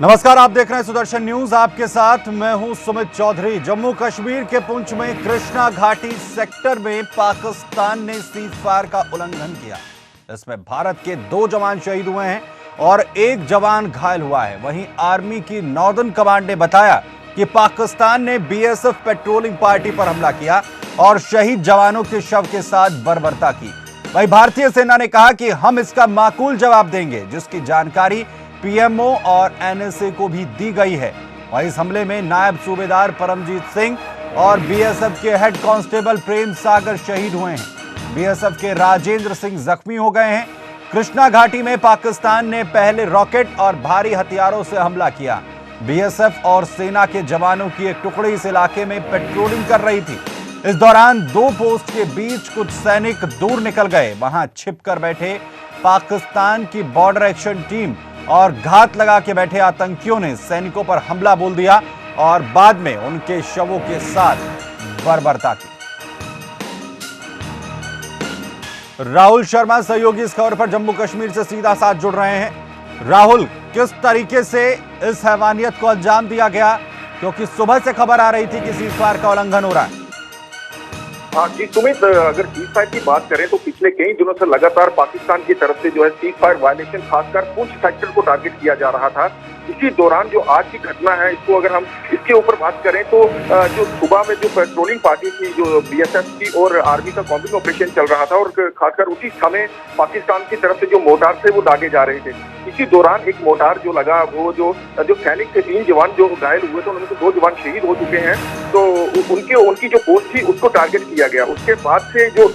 नमस्कार, आप देख रहे हैं सुदर्शन न्यूज। आपके साथ मैं हूं सुमित चौधरी। जम्मू कश्मीर के पुंछ में कृष्णा घाटी सेक्टर में पाकिस्तान ने सीज फायर का उल्लंघन किया। इसमें भारत के 2 जवान शहीद हुए हैं और 1 जवान घायल हुआ है। वहीं आर्मी की नॉर्दर्न कमांड ने बताया कि पाकिस्तान ने बीएसएफ पेट्रोलिंग पार्टी पर हमला किया और शहीद जवानों के शव के साथ बर्बरता की। वहीं भारतीय सेना ने कहा कि हम इसका माकूल जवाब देंगे, जिसकी जानकारी पीएमओ और एनएसए को भी दी गई है। और इस हमले में नायब सूबेदार परमजीत सिंह और बीएसएफ के हेड कांस्टेबल प्रेम सागर शहीद हुए हैं। बीएसएफ के राजेंद्र सिंह जख्मी हो गए हैं। कृष्णा घाटी में पाकिस्तान ने पहले रॉकेट और भारी हथियारों से हमला किया। बीएसएफ और सेना के जवानों की एक टुकड़ी इस इलाके में पेट्रोलिंग कर रही थी। इस दौरान 2 पोस्ट के बीच कुछ सैनिक दूर निकल गए। वहां छिपकर बैठे पाकिस्तान की बॉर्डर एक्शन टीम और घात लगा के बैठे आतंकियों ने सैनिकों पर हमला बोल दिया और बाद में उनके शवों के साथ बर्बरता की। राहुल शर्मा सहयोगी इस खबर पर जम्मू कश्मीर से सीधा साथ जुड़ रहे हैं। राहुल, किस तरीके से इस हैवानियत को अंजाम दिया गया, क्योंकि सुबह से खबर आ रही थी कि सीज फायर का उल्लंघन हो रहा है। हाँ जी सुमित, अगर सीज फायर की बात करें तो पिछले कई दिनों से लगातार पाकिस्तान की तरफ से जो है सीज फायर वायलेशन खासकर पुंछ सेक्टर को टारगेट किया जा रहा था। इसी दौरान जो आज की घटना है, इसको अगर हम इसके ऊपर बात करें तो जो सुबह में जो पेट्रोलिंग पार्टी थी, जो बीएसएफ की और आर्मी का कॉम्बिंग ऑपरेशन चल रहा था और खासकर उसी समय पाकिस्तान की तरफ से जो मोर्टार थे वो दागे जा रहे थे। इसी दौरान एक मोर्टार जो लगा, वो जो सैनिक थे, 3 जवान जो घायल हुए थे, उनमें से 2 जवान शहीद हो चुके हैं। तो उनकी जो पोस्ट थी उसको टारगेट किया गया। उसके बाद से जो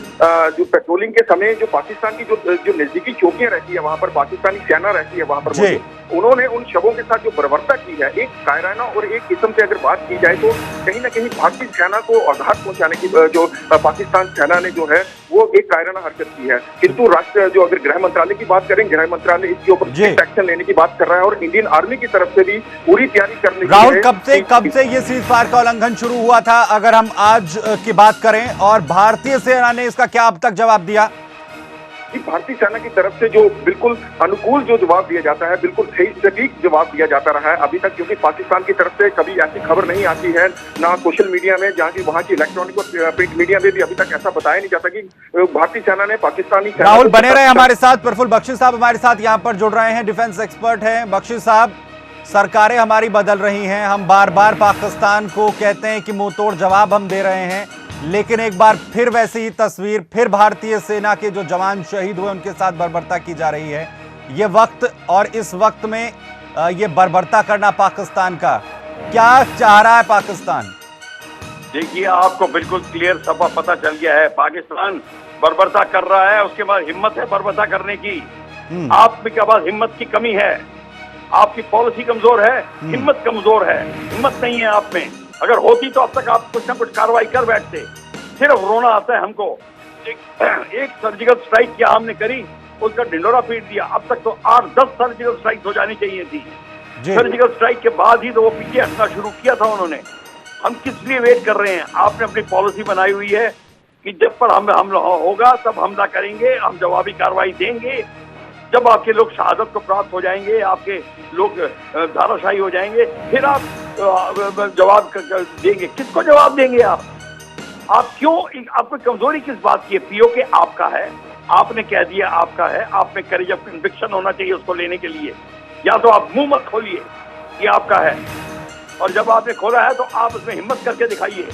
पेट्रोलिंग के समय जो पाकिस्तान की जो नजदीकी चौकियां रहती है, वहां पर पाकिस्तानी सेना रहती है, वहां पर उन्होंने उन शवों के साथ जो बर्बरता की है, एक कायराना और एक किस्म से अगर बात की जाए तो कहीं ना कहीं भारतीय सेना को आघात पहुंचाने की जो पाकिस्तान सेना ने जो है वो एक कायराना हरकत की है। किंतु राष्ट्र जो अगर गृह मंत्रालय की बात करें, गृह मंत्रालय इसके ऊपर एक्शन लेने की बात कर रहा है और इंडियन आर्मी की तरफ से भी पूरी तैयारी करने की। राहुल, कब से ये सीज फायर का उल्लंघन शुरू हुआ था, अगर हम आज की बात करें, और भारतीय सेना ने इसका क्या अब तक जवाब दिया? भारतीय सेना की तरफ से जो बिल्कुल अनुकूल जो जवाब दिया जाता है, बिल्कुल सही सटीक जवाब दिया जाता रहा है अभी तक, क्योंकि पाकिस्तान की तरफ से कभी ऐसी खबर नहीं आती है, ना सोशल मीडिया में, जहाँ की वहाँ की इलेक्ट्रॉनिक और प्रिंट मीडिया में भी अभी तक ऐसा बताया नहीं जाता कि भारतीय सेना ने पाकिस्तानी सेना। राहुल बने रहे हमारे साथ। प्रफुल्ल बख्शी साहब हमारे साथ यहाँ पर जुड़ रहे हैं, डिफेंस एक्सपर्ट हैं। बख्शी साहब, सरकारें हमारी बदल रही हैं, हम बार बार पाकिस्तान को कहते हैं कि मुंह तोड़ जवाब हम दे रहे हैं, लेकिन एक बार फिर वैसी ही तस्वीर, फिर भारतीय सेना के जो जवान शहीद हुए उनके साथ बर्बरता की जा रही है। ये वक्त और इस वक्त में ये बर्बरता करना पाकिस्तान का क्या चाह रहा है पाकिस्तान? देखिए, आपको बिल्कुल क्लियर सब पता चल गया है। पाकिस्तान बर्बरता कर रहा है, उसके बाद हिम्मत है बर्बरता करने की। आपके पास हिम्मत की कमी है, आपकी पॉलिसी कमजोर है, हिम्मत कमजोर है, हिम्मत नहीं है आप में। अगर होती तो अब तक आप कुछ ना कुछ कार्रवाई कर बैठते। सिर्फ रोना आता है हमको। एक सर्जिकल स्ट्राइक क्या हमने करी, उसका ढिंडोरा पीट दिया। अब तक तो 8-10 सर्जिकल स्ट्राइक हो जानी चाहिए थी। सर्जिकल स्ट्राइक के बाद ही तो वो पीछे हटना शुरू किया था उन्होंने। हम किस लिए वेट कर रहे हैं? आपने अपनी पॉलिसी बनाई हुई है कि जब पर हमला होगा तब हमला करेंगे, हम जवाबी कार्रवाई देंगे। जब आपके लोग शहादत को प्राप्त हो जाएंगे, आपके लोग धाराशाही हो जाएंगे, फिर आप जवाब देंगे। किसको जवाब देंगे आप क्यों? आपको कमजोरी किस बात की है? पीओके आपका है, आपने कह दिया आपका है, आप में करेज ऑफ कन्विक्शन होना चाहिए उसको लेने के लिए। या तो आप मुंह मत खोलिए कि आपका है, और जब आपने खोला है तो आप उसमें हिम्मत करके दिखाइए।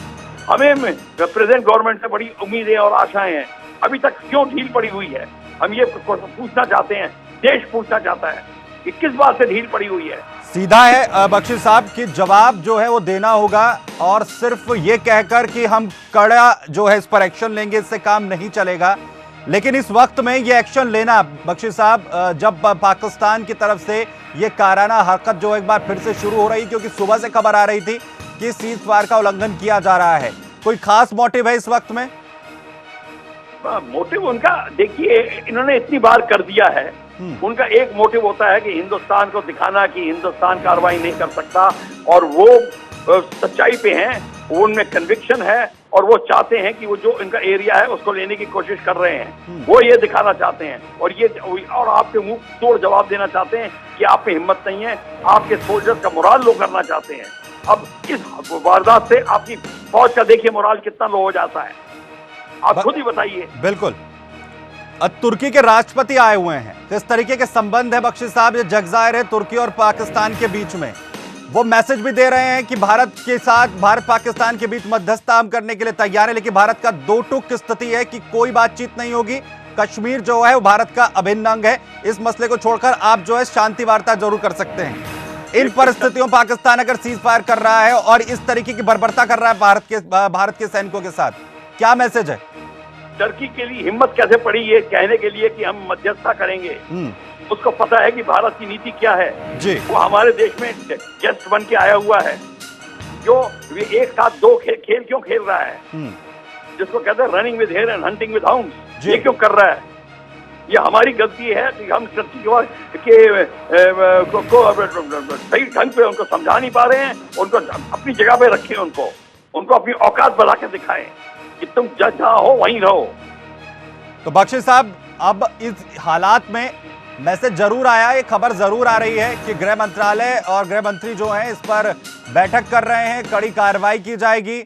हमें प्रेजेंट गवर्नमेंट से बड़ी उम्मीदें और आशाएं हैं, अभी तक क्यों ढील पड़ी हुई है? हम ये पूछना चाहते हैं, देश पूछना चाहता है कि किस बात से ढील पड़ी हुई है। सीधा है बख्शी साहब कि जवाब जो है वो देना होगा, और सिर्फ ये कहकर कि हम कड़ा जो है इस पर एक्शन लेंगे, इससे काम नहीं चलेगा। लेकिन इस वक्त में ये एक्शन लेना, बख्शी साहब, जब पाकिस्तान की तरफ से ये काराना हरकत जो एक बार फिर से शुरू हो रही, क्योंकि सुबह से खबर आ रही थी कि सीज फायर का उल्लंघन किया जा रहा है, कोई खास मोटिव है इस वक्त में? मोटिव उनका, देखिए, इन्होंने इतनी बार कर दिया है। उनका एक मोटिव होता है कि हिंदुस्तान को दिखाना कि हिंदुस्तान कार्रवाई नहीं कर सकता, और वो सच्चाई पे हैं, वो उनमें कन्विक्शन है, और वो चाहते हैं कि वो जो इनका एरिया है उसको लेने की कोशिश कर रहे हैं। वो ये दिखाना चाहते हैं और आपके मुंह तोड़ जवाब देना चाहते हैं कि आप में हिम्मत नहीं है, आपके सोल्जर्स का मोराल लो करना चाहते हैं। अब इस वारदात से आपकी फौज का देखिए मोराल कितना लो हो जाता है, आप खुद ही बताइए। बिल्कुल। तुर्की के राष्ट्रपति आए हुए हैं, किस तरीके के संबंध है बख्शी साहब, ये जग जाहिर है तुर्की और पाकिस्तान के बीच में। वो मैसेज भी दे रहे हैं कि भारत के साथ, भारत पाकिस्तान के बीच मध्यस्थता करने के लिए तैयार है, लेकिन भारत का दो टूक स्थिति है कि कोई बातचीत नहीं होगी। कश्मीर जो है वो भारत का अभिन्न अंग है, इस मसले को छोड़कर आप जो है शांति वार्ता जरूर कर सकते हैं। इन परिस्थितियों पाकिस्तान अगर सीज फायर कर रहा है और इस तरीके की बर्बरता कर रहा है भारत के सैनिकों के साथ, क्या मैसेज है? टर्की के लिए हिम्मत कैसे पड़ी ये कहने के लिए कि हम मध्यस्थता करेंगे? उसको पता है कि भारत की नीति क्या है जी। वो हमारे देश में गेस्ट बन के आया हुआ है, जो एक साथ दो खेल क्यों खेल रहा है, जिसको कहते हैं running with hare and hunting with hounds, ये क्यों कर रहा है? ये हमारी गलती है कि हम टर्की को सही ढंग पे उनको समझा नहीं पा रहे हैं, उनको अपनी जगह पे रखें, उनको अपनी औकात बढ़ा के दिखाएं कि तुम जहाँ हो वहीं रहो। तो बख्शी साहब, अब इस हालात में मैसेज जरूर आया, ये खबर जरूर आ रही है कि गृह मंत्रालय और गृह मंत्री जो हैं इस पर बैठक कर रहे हैं, कड़ी कार्रवाई की जाएगी।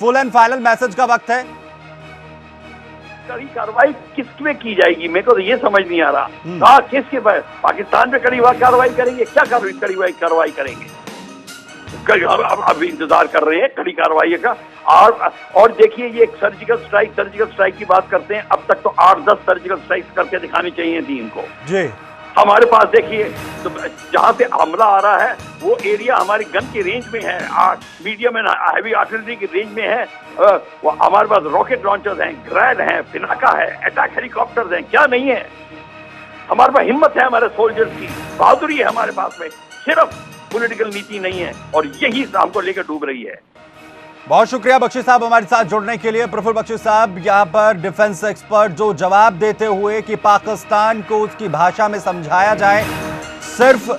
फुल एंड फाइनल मैसेज का वक्त है। कड़ी कार्रवाई किसमें की जाएगी, मेरे को तो ये समझ नहीं आ रहा। किसके पाकिस्तान पे कड़ी कार्रवाई करेंगे? क्या कड़ी कार्रवाई करेंगे? अभी इंतजार कर रहे हैं कड़ी कार्रवाई का। और देखिए, ये एक सर्जिकल स्ट्राइक की बात करते हैं, अब तक तो 8-10 सर्जिकल स्ट्राइक करके दिखानी चाहिए थी इनको जी। हमारे पास देखिए, तो जहां से हमला आ रहा है वो एरिया हमारी गन की रेंज में है, मीडियम एंड हैवी आर्टिलरी की रेंज में है। वो हमारे पास रॉकेट लॉन्चर्स हैं, ग्रैड हैं, पिनाका है, अटैक हेलीकॉप्टर्स हैं, क्या नहीं है? हमारे पास हिम्मत है, हमारे सोल्जर्स की बहादुरी है हमारे पास में, सिर्फ पॉलिटिकल नीति नहीं है, और यही हमको लेकर डूब रही है। बहुत शुक्रिया बख्शी साहब हमारे साथ जुड़ने के लिए। प्रफुल्ल बख्शी साहब यहाँ पर डिफेंस एक्सपर्ट जो जवाब देते हुए कि पाकिस्तान को उसकी भाषा में समझाया जाए, सिर्फ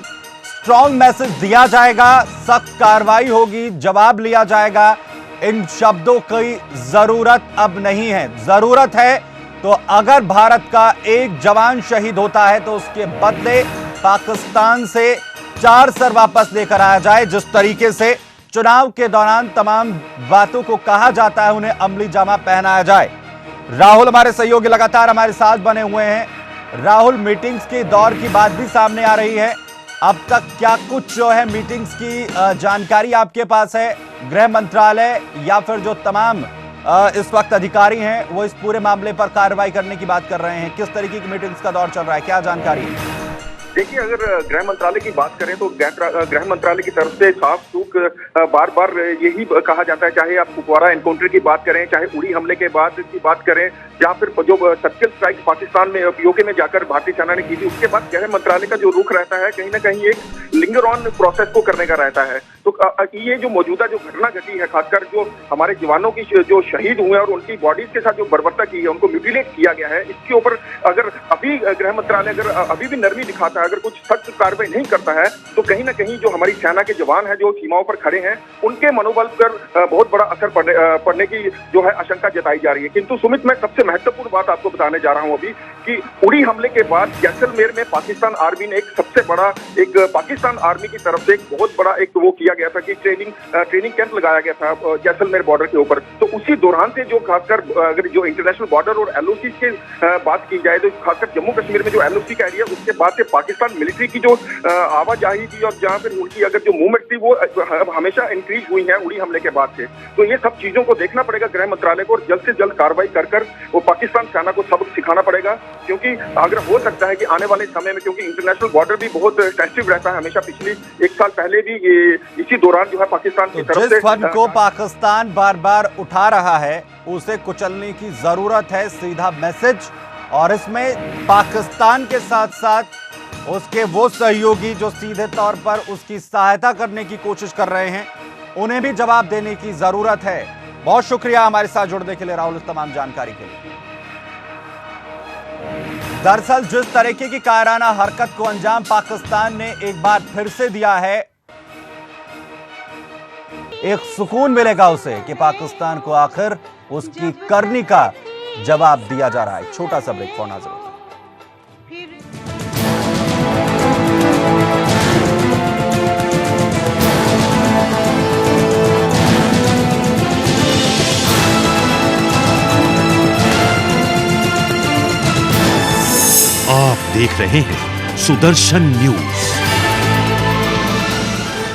स्ट्रॉन्ग मैसेज दिया जाएगा, सख्त कार्रवाई होगी, जवाब लिया जाएगा, इन शब्दों की जरूरत अब नहीं है। जरूरत है तो अगर भारत का एक जवान शहीद होता है तो उसके बदले पाकिस्तान से 4 सर वापस लेकर आया जाए। जिस तरीके से चुनाव के दौरान तमाम बातों को कहा जाता है उन्हें अमली जामा पहनाया जाए। राहुल हमारे सहयोगी लगातार हमारे साथ बने हुए हैं। राहुल, मीटिंग्स के दौर की बात भी सामने आ रही है, अब तक क्या कुछ जो है मीटिंग्स की जानकारी आपके पास है? गृह मंत्रालय या फिर जो तमाम इस वक्त अधिकारी हैं वो इस पूरे मामले पर कार्रवाई करने की बात कर रहे हैं, किस तरीके की मीटिंग्स का दौर चल रहा है, क्या जानकारी है? देखिए, अगर गृह मंत्रालय की बात करें तो गृह मंत्रालय की तरफ से साफ सूख बार बार यही कहा जाता है, चाहे आप कुपवारा एनकाउंटर की बात करें, चाहे उड़ी हमले के बाद की बात करें, या फिर जो सर्जिकल स्ट्राइक पाकिस्तान में पीओके में जाकर भारतीय सेना ने की थी, उसके बाद गृह मंत्रालय का जो रुख रहता है कहीं ना कहीं एक लिंगर ऑन प्रोसेस को करने का रहता है। तो ये जो मौजूदा जो घटना घटी है, खासकर जो हमारे जवानों की जो शहीद हुए और उनकी बॉडीज के साथ जो बर्बरता की है, उनको म्यूटिलेट किया गया है, इसके ऊपर अगर अभी गृह मंत्रालय अगर अभी भी नरमी दिखाता है, अगर कुछ सख्त कार्रवाई नहीं करता है, तो कहीं ना कहीं जो हमारी सेना के जवान हैं जो सीमाओं पर खड़े हैं, उनके मनोबल पर बहुत बड़ा असर पड़ने की जो है आशंका जताई जा रही है। किंतु सुमित, मैं सबसे महत्वपूर्ण बात आपको बताने जा रहा हूं अभी कि उड़ी हमले के बाद जैसलमेर में पाकिस्तान आर्मी ने एक सबसे बड़ा पाकिस्तान आर्मी की तरफ से एक बहुत बड़ा वो किया गया था कि ट्रेनिंग कैंप लगाया गया था जैसलमेर बॉर्डर के ऊपर। तो उसी दौरान से जो खासकर अगर जो इंटरनेशनल बॉर्डर और एलओसी की बात की जाए, तो खासकर जम्मू कश्मीर में जो एलओसी का एरिया, उसके बाद से पाकिस्तान मिलिट्री की जो आवाजाही थी और जहां फिर उनकी अगर जो मूवमेंट थी वो हमेशा इंक्रीज हुई है उड़ी हमले के बाद से। तो ये सब चीजों को देखना पड़ेगा गृह मंत्रालय को, और जल्द से जल्द कार्रवाई कर वो पाकिस्तान सेना को सबक सिखाना पड़ेगा, क्योंकि अगर हो सकता है कि आने वाले समय में, क्योंकि इंटरनेशनल बॉर्डर भी बहुत सेंसिटिव रहता है हमेशा, पिछली 1 साल पहले भी इसी दौरान जो है पाकिस्तान की तरफ से जिस फंड को पाकिस्तान बार बार उठा रहा है उसे कुचलने की जरूरत है, सीधा मैसेज। और इसमें पाकिस्तान के साथ साथ उसके वो सहयोगी जो सीधे तौर पर उसकी सहायता करने की कोशिश कर रहे हैं, उन्हें भी जवाब देने की जरूरत है। बहुत शुक्रिया हमारे साथ जुड़ने के लिए राहुल, इस तमाम जानकारी के लिए। दरअसल जिस तरीके की कायराना हरकत को अंजाम पाकिस्तान ने एक बार फिर से दिया है, एक सुकून मिलेगा उसे कि पाकिस्तान को आखिर उसकी करनी का जवाब दिया जा रहा है। छोटा सा ब्रेक, फोन हाजिर होता है। आप देख रहे हैं सुदर्शन न्यूज।